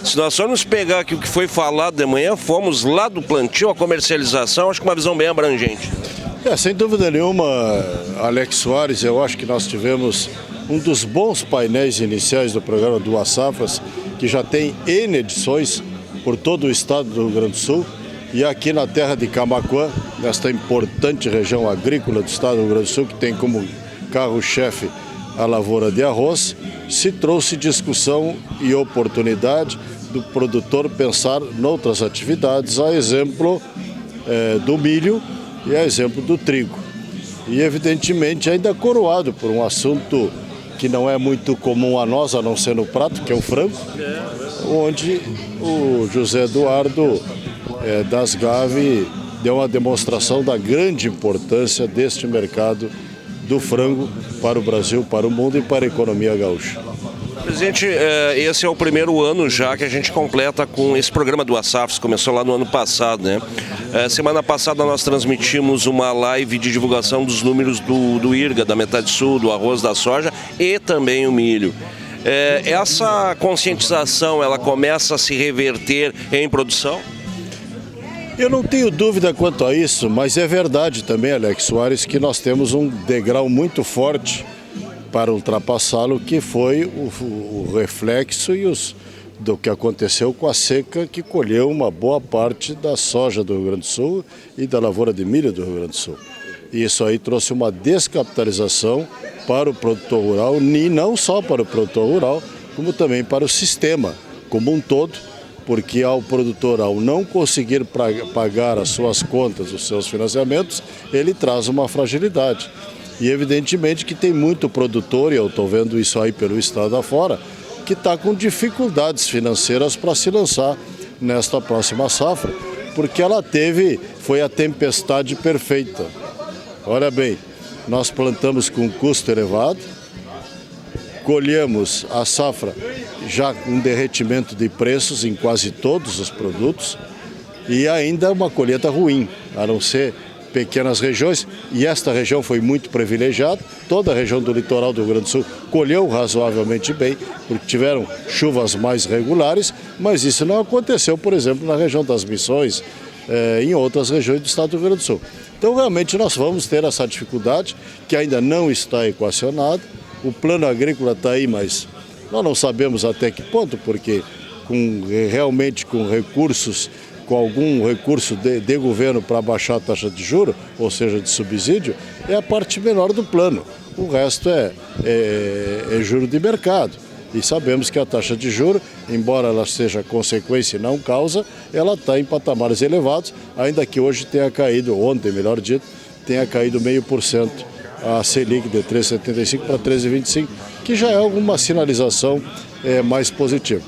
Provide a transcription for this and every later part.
Se nós formos pegar aqui o que foi falado de manhã, fomos lá do plantio, a comercialização, acho que uma visão bem abrangente. Sem dúvida nenhuma, Alex Soares, eu acho que nós tivemos um dos bons painéis iniciais do programa Duas Safras, que já tem N edições por todo o estado do Rio Grande do Sul, e aqui na terra de Camaquã, nesta importante região agrícola do estado do Rio Grande do Sul, que tem como carro-chefe a lavoura de arroz, se trouxe discussão e oportunidade do produtor pensar noutras atividades, a exemplo do milho e a exemplo do trigo. E evidentemente ainda coroado por um assunto que não é muito comum a nós, a não ser no prato, que é o frango, onde o José Eduardo das Gave deu uma demonstração da grande importância deste mercado do frango para o Brasil, para o mundo e para a economia gaúcha. Presidente, esse é o primeiro ano já que a gente completa com esse programa do Safras, começou lá no ano passado, né? Semana passada nós transmitimos uma live de divulgação dos números do IRGA, da metade sul, do arroz, da soja e também o milho. Essa conscientização, ela começa a se reverter em produção? Eu não tenho dúvida quanto a isso, mas é verdade também, Alex Soares, que nós temos um degrau muito forte para ultrapassá-lo, que foi o reflexo do que aconteceu com a seca que colheu uma boa parte da soja do Rio Grande do Sul e da lavoura de milho do Rio Grande do Sul. E isso aí trouxe uma descapitalização para o produtor rural, e não só para o produtor rural, como também para o sistema como um todo, porque ao produtor, ao não conseguir pagar as suas contas, os seus financiamentos, ele traz uma fragilidade. E evidentemente que tem muito produtor, e eu estou vendo isso aí pelo estado afora, que está com dificuldades financeiras para se lançar nesta próxima safra, porque foi a tempestade perfeita. Olha bem, nós plantamos com custo elevado, colhemos a safra já com um derretimento de preços em quase todos os produtos e ainda uma colheita ruim, a não ser pequenas regiões, e esta região foi muito privilegiada. Toda a região do litoral do Rio Grande do Sul colheu razoavelmente bem, porque tiveram chuvas mais regulares, mas isso não aconteceu, por exemplo, na região das Missões, em outras regiões do estado do Rio Grande do Sul. Então, realmente, nós vamos ter essa dificuldade, que ainda não está equacionada. O plano agrícola está aí, mas nós não sabemos até que ponto, porque realmente com recursos, com algum recurso de governo para baixar a taxa de juros, ou seja, de subsídio, é a parte menor do plano. O resto é juro de mercado. E sabemos que a taxa de juros, embora ela seja consequência e não causa, ela está em patamares elevados, ainda que hoje tenha caído, ontem melhor dito, tenha caído 0,5%. A Selic de 3,75 para 13,25, que já é alguma sinalização mais positiva.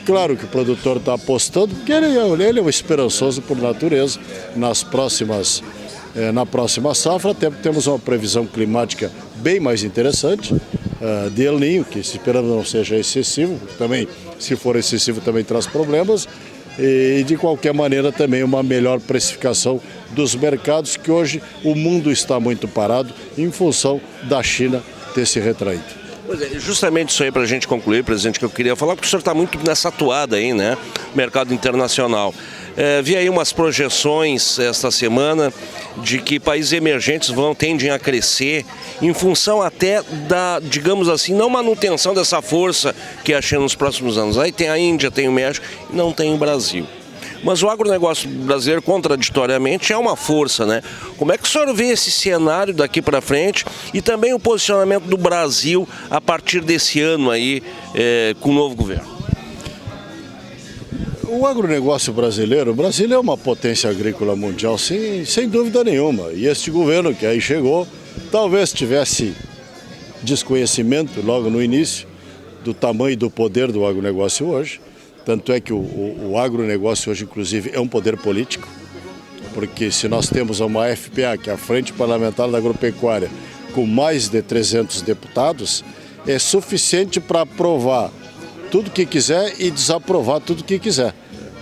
Claro que o produtor está apostando, porque ele é um esperançoso por natureza na próxima safra, até porque temos uma previsão climática bem mais interessante, de El Niño, que esperamos não seja excessivo, também, se for excessivo também traz problemas, e de qualquer maneira também uma melhor precificação dos mercados, que hoje o mundo está muito parado em função da China ter se retraído. Pois é, justamente isso aí para a gente concluir, presidente, que eu queria falar, porque o senhor está muito nessa atuada aí, né, mercado internacional. Vi aí umas projeções esta semana de que países emergentes tendem a crescer em função até da, digamos assim, não manutenção dessa força que é a China nos próximos anos. Aí tem a Índia, tem o México, não tem o Brasil. Mas o agronegócio brasileiro, contraditoriamente, é uma força, né? Como é que o senhor vê esse cenário daqui para frente e também o posicionamento do Brasil a partir desse ano aí, com o novo governo? O agronegócio brasileiro, o Brasil é uma potência agrícola mundial, sem dúvida nenhuma. E este governo que aí chegou, talvez tivesse desconhecimento logo no início do tamanho e do poder do agronegócio hoje. Tanto é que o agronegócio hoje, inclusive, é um poder político, porque se nós temos uma FPA, que é a Frente Parlamentar da Agropecuária, com mais de 300 deputados, é suficiente para aprovar tudo que quiser e desaprovar tudo que quiser.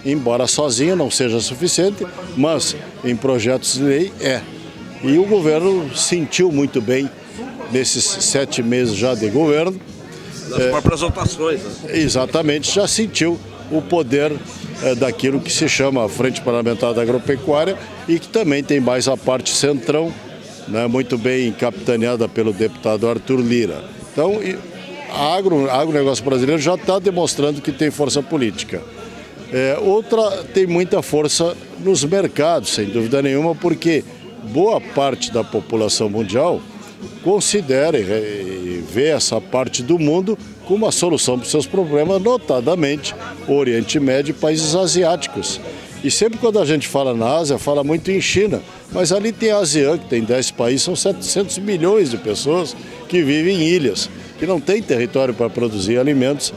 Embora sozinho não seja suficiente, mas em projetos de lei é. E o governo sentiu muito bem, nesses 7 meses já de governo. Das próprias votações, né? Exatamente, já sentiu o poder daquilo que se chama a Frente Parlamentar da Agropecuária e que também tem mais a parte centrão, né, muito bem capitaneada pelo deputado Arthur Lira. Então, o agronegócio brasileiro já está demonstrando que tem força política. Outra tem muita força nos mercados, sem dúvida nenhuma, porque boa parte da população mundial considera e vê essa parte do mundo como uma solução para os seus problemas, notadamente o Oriente Médio e países asiáticos. E sempre quando a gente fala na Ásia, fala muito em China, mas ali tem a ASEAN, que tem 10 países, são 700 milhões de pessoas que vivem em ilhas, que não têm território para produzir alimentos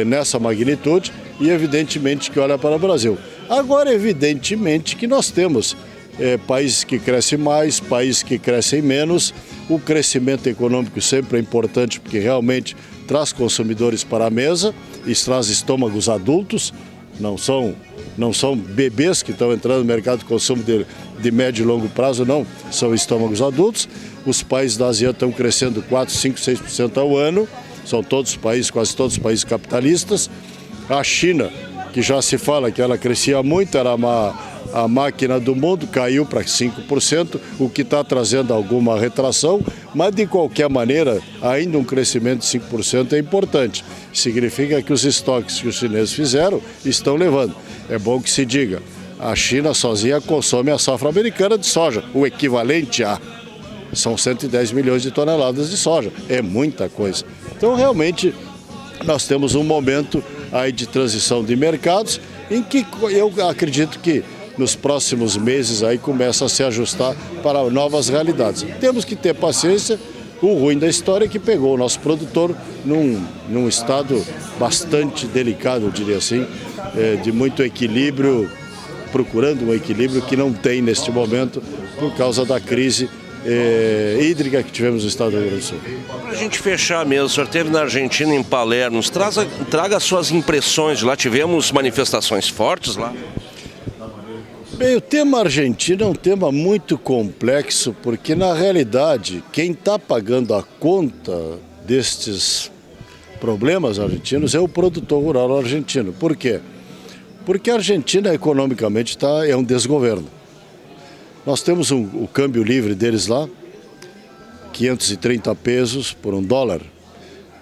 nessa magnitude e evidentemente que olha para o Brasil. Agora, evidentemente que nós temos países que crescem mais, países que crescem menos. O crescimento econômico sempre é importante porque realmente traz consumidores para a mesa e traz estômagos adultos, não são bebês que estão entrando no mercado de consumo de médio e longo prazo, não, são estômagos adultos. Os países da ASEAN estão crescendo 4, 5, 6% ao ano, são todos países, quase todos os países capitalistas. A China, que já se fala que ela crescia muito, era a máquina do mundo, caiu para 5%, o que está trazendo alguma retração, mas de qualquer maneira, ainda um crescimento de 5% é importante. Significa que os estoques que os chineses fizeram estão levando. É bom que se diga, a China sozinha consome a safra americana de soja, o equivalente a... São 110 milhões de toneladas de soja, é muita coisa. Então, realmente, nós temos um momento aí de transição de mercados, em que eu acredito que nos próximos meses aí começa a se ajustar para novas realidades. Temos que ter paciência. O ruim da história é que pegou o nosso produtor num estado bastante delicado, eu diria assim, de muito equilíbrio, procurando um equilíbrio que não tem neste momento por causa da crise hídrica que tivemos no estado do Rio Grande do Sul. Para a gente fechar mesmo, o senhor esteve na Argentina, em Palermo, traga suas impressões de lá. Tivemos manifestações fortes lá? Bem, o tema argentino é um tema muito complexo, porque na realidade quem está pagando a conta destes problemas argentinos é o produtor rural argentino. Por quê? Porque a Argentina economicamente é um desgoverno. Nós temos o câmbio livre deles lá, 530 pesos por $1.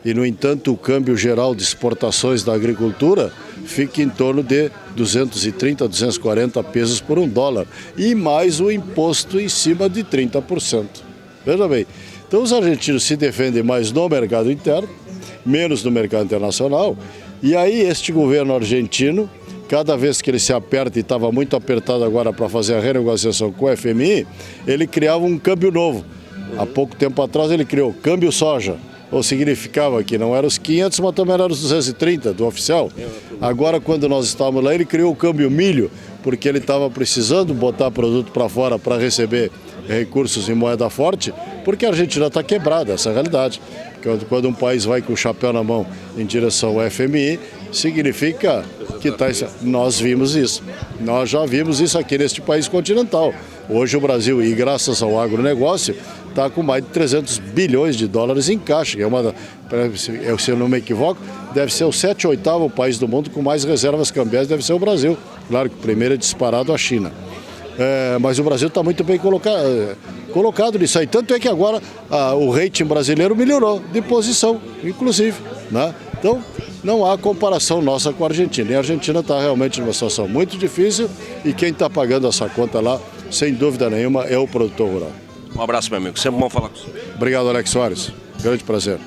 E, no entanto, o câmbio geral de exportações da agricultura fica em torno de 230, 240 pesos por $1. E mais o imposto em cima de 30%. Veja bem, então os argentinos se defendem mais no mercado interno, menos no mercado internacional. E aí este governo argentino, cada vez que ele se aperta, e estava muito apertado agora para fazer a renegociação com o FMI, ele criava um câmbio novo. Há pouco tempo atrás ele criou câmbio soja. Ou significava que não eram os 500, mas também eram os 230 do oficial. Agora, quando nós estávamos lá, ele criou o câmbio milho, porque ele estava precisando botar produto para fora para receber recursos em moeda forte, porque a Argentina está quebrada, essa é a realidade. Quando um país vai com o chapéu na mão em direção ao FMI, significa que nós vimos isso. Nós já vimos isso aqui neste país continental. Hoje o Brasil, e graças ao agronegócio, está com mais de 300 bilhões de dólares em caixa, que se eu não me equivoco, deve ser o 7º ou 8º país do mundo com mais reservas cambiais, deve ser o Brasil. Claro que o primeiro é disparado a China. Mas o Brasil está muito bem colocado nisso aí. Tanto é que agora o rating brasileiro melhorou de posição, inclusive, né? Então, não há comparação nossa com a Argentina. E a Argentina está realmente numa situação muito difícil e quem está pagando essa conta lá, sem dúvida nenhuma, é o produtor rural. Um abraço, meu amigo. Sempre bom falar com você. Obrigado, Alex Soares. Grande prazer.